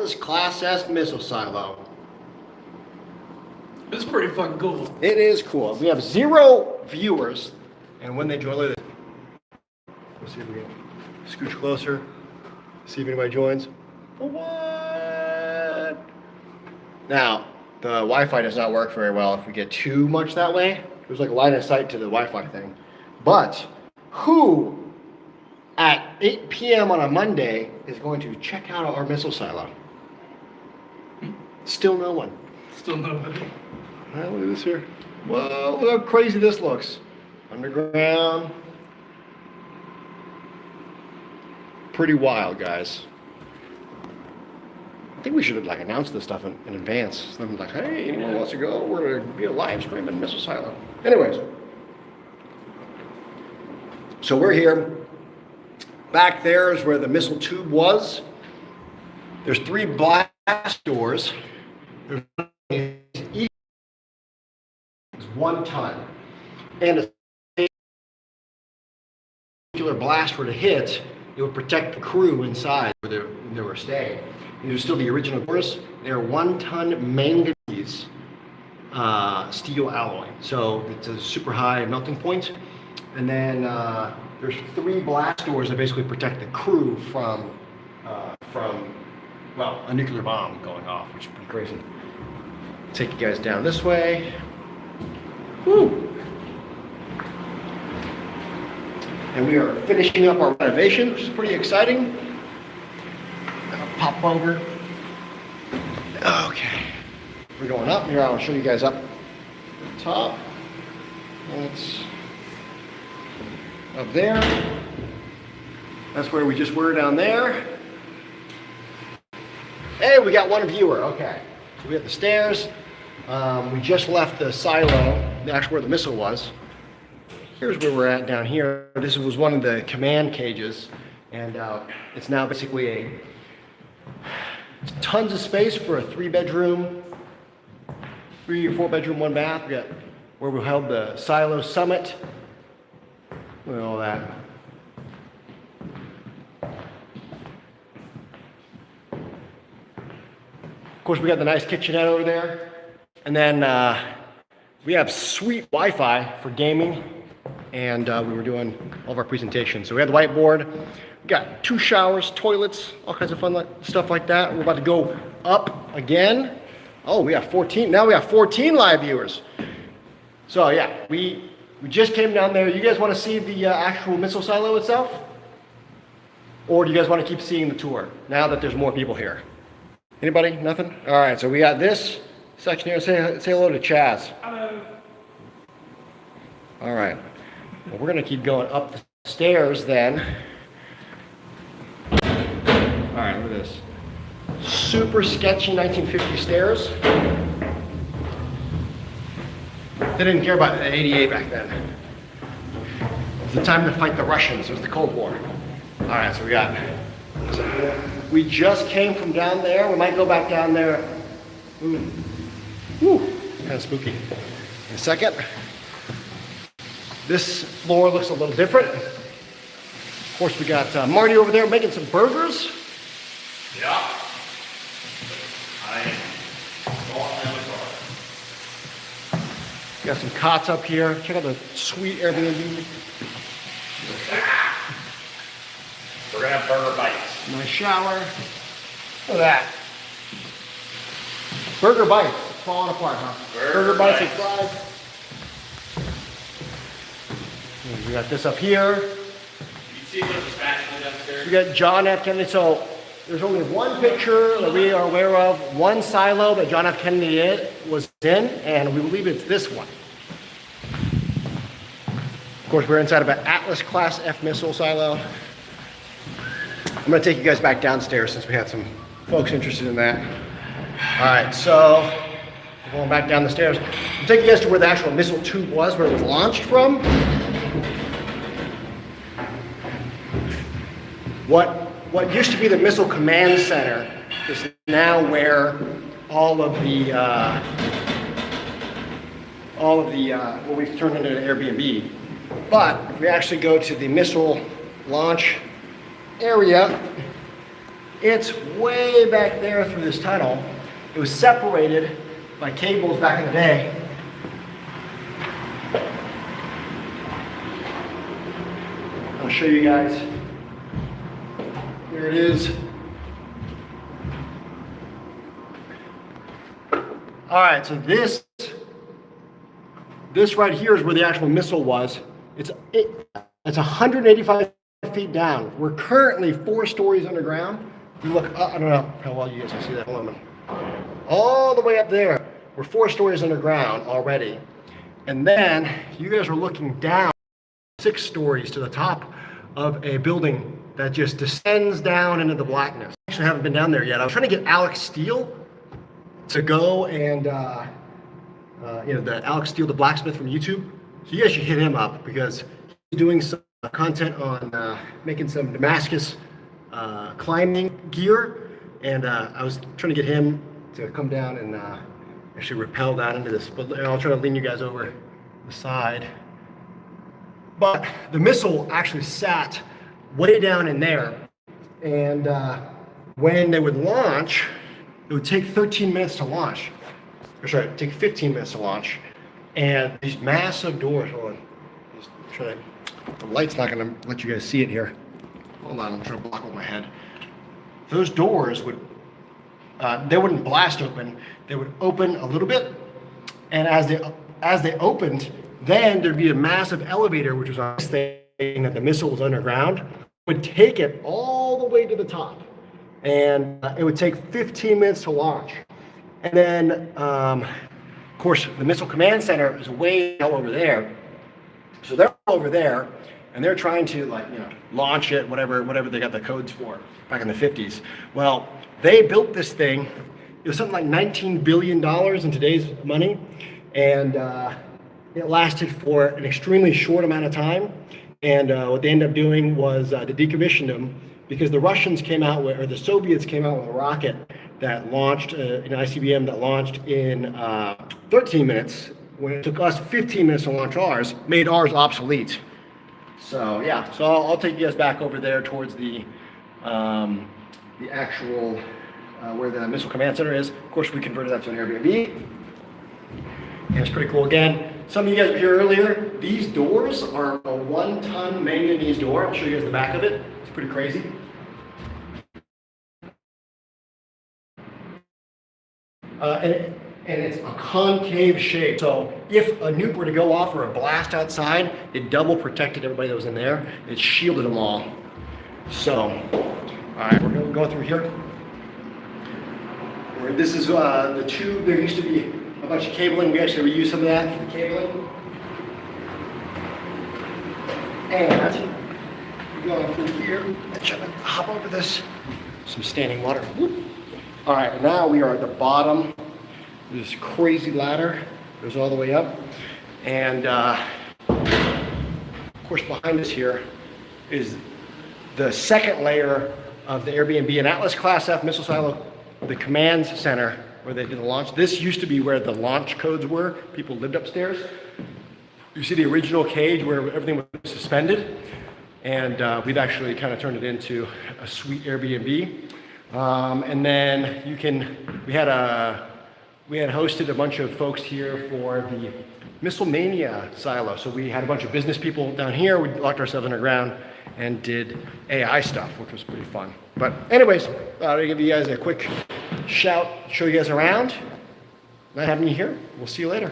Atlas Class S missile silo. It's pretty fucking cool. It is cool. We have 0 viewers, and when they join, look at this. Let's see if we can scooch closer, see if anybody joins. What? Now, the Wi-Fi does not work very well if we get too much that way. There's like a line of sight to the Wi-Fi thing. But who at 8 p.m. on a Monday is going to check out our missile silo? Still no one. Still nobody. Well, look at this here. Whoa, look how crazy this looks. Underground. Pretty wild, guys. I think we should have like announced this stuff in advance. Something like, hey, anyone wants to go? We're gonna be a live stream in missile silo. Anyways. So we're here. Back there is where the missile tube was. There's 3 blast doors. Each is 1 ton. And if a particular blast were to hit, it would protect the crew inside where they were staying. These are still the original doors. They're 1 ton manganese steel alloy. So it's a super high melting point. And then there's 3 blast doors that basically protect the crew from well, a nuclear bomb going off, which is pretty crazy. Take you guys down this way. Woo! And we are finishing up our renovation, which is pretty exciting. I'll pop over. Okay. We're going up here. I'll show you guys up top. That's up there. That's where we just were down there. Hey, we got 1 viewer. Okay. So we have the stairs. We just left the silo, actually where the missile was. Here's where we're at down here. This was one of the command cages, and it's now basically tons of space for a 3-bedroom, 3 or 4 bedroom, 1 bath. We got where we held the silo summit. Look at all that. Of course, we got the nice kitchenette over there. And then we have sweet Wi-Fi for gaming. And we were doing all of our presentations. So we had the whiteboard. We got 2 showers, toilets, all kinds of fun stuff like that. We're about to go up again. Oh, we have 14. Now we have 14 live viewers. So yeah, we just came down there. You guys want to see the actual missile silo itself? Or do you guys want to keep seeing the tour now that there's more people here? Anybody? Nothing? All right, so we got this section here. Say hello to Chaz. Hello. All right. Well, we're going to keep going up the stairs then. All right, look at this. Super sketchy 1950 stairs. They didn't care about the 88 back then. It was the time to fight the Russians. It was the Cold War. All right, so we just came from down there. We might go back down there. Ooh, kind of spooky. In a second. This floor looks a little different. Of course, we got Marty over there making some burgers. Yeah. I bought them a car. Got some cots up here. Check out the sweet Airbnb. We're gonna have burger bites. Nice shower. Look at that. Burger bites. It's falling apart, huh? Burger bites bites. and fries. And we got this up here. You see what the spatula downstairs? We got John F. Kennedy. So there's only one picture that we are aware of, one silo that John F. Kennedy was in, and we believe it's this one. Of course, we're inside of an Atlas Class F missile silo. I'm going to take you guys back downstairs since we had some folks interested in that. All right, so we're going back down the stairs. I'll take you guys to where the actual missile tube was, where it was launched from. What used to be the Missile Command Center is now where all of the what we've turned into an Airbnb. But if we actually go to the missile launch area, It's way back there through this tunnel. It was separated by cables back in the day. I'll show you guys. Here it is. All right, so this right here is where the actual missile was. It's 185 feet down. We're currently 4 stories underground. You look up, I don't know how well you guys can see that. Hold on. All the way up there. We're 4 stories underground already. And then you guys are looking down 6 stories to the top of a building that just descends down into the blackness. I actually haven't been down there yet. I was trying to get Alex Steele to go and, the Alex Steele, the blacksmith from YouTube. So you guys should hit him up because he's doing some content on making some Damascus climbing gear. And I was trying to get him to come down and actually rappel down into this. But I'll try to lean you guys over the side. But the missile actually sat way down in there. And when they would launch, it would take 13 minutes to launch. Or sorry, it'd take 15 minutes to launch. And these massive doors, hold on. Just try to, the light's not gonna let you guys see it here. Hold on, I'm trying to block with my head. Those doors would, they wouldn't blast open. They would open a little bit. And as they opened, then there'd be a massive elevator, which was on this thing that the missile was underground, would take it all the way to the top. And it would take 15 minutes to launch. And then, of course, the Missile Command Center is way out over there. So they're over there, and they're trying to launch it, whatever they got the codes for back in the 50s. Well, they built this thing. It was something like $19 billion in today's money, and it lasted for an extremely short amount of time. And what they ended up doing was they decommissioned them because the Russians came out with, or the Soviets came out with a rocket that launched, an ICBM that launched in 13 minutes, when it took us 15 minutes to launch ours, made ours obsolete. So yeah, so I'll take you guys back over there towards the actual, where the Missile Command Center is. Of course, we converted that to an Airbnb. And it's pretty cool. Again, some of you guys were here earlier. These doors are a 1-ton manganese door. I'll show you guys the back of it. It's pretty crazy. And it's a concave shape. So if a nuke were to go off or a blast outside, it double protected everybody that was in there. It shielded them all. So, all right, we're going to go through here. This is the tube. There used to be a bunch of cabling. We actually reused some of that for the cabling. And we're going through here. I'm trying to hop over this. Some standing water. Whoop. All right, now we are at the bottom. This crazy ladder goes all the way up. And of course, behind us here is the second layer of the Airbnb, an Atlas Class F missile silo, the command center where they did the launch. This used to be where the launch codes were. People lived upstairs. You see the original cage where everything was suspended. And we've actually kind of turned it into a sweet Airbnb. And then we had hosted a bunch of folks here for the Missile Mania silo. So we had a bunch of business people down here. We locked ourselves underground and did AI stuff, which was pretty fun. But anyways, I'll give you guys a quick shout, show you guys around. Nice having you here. We'll see you later.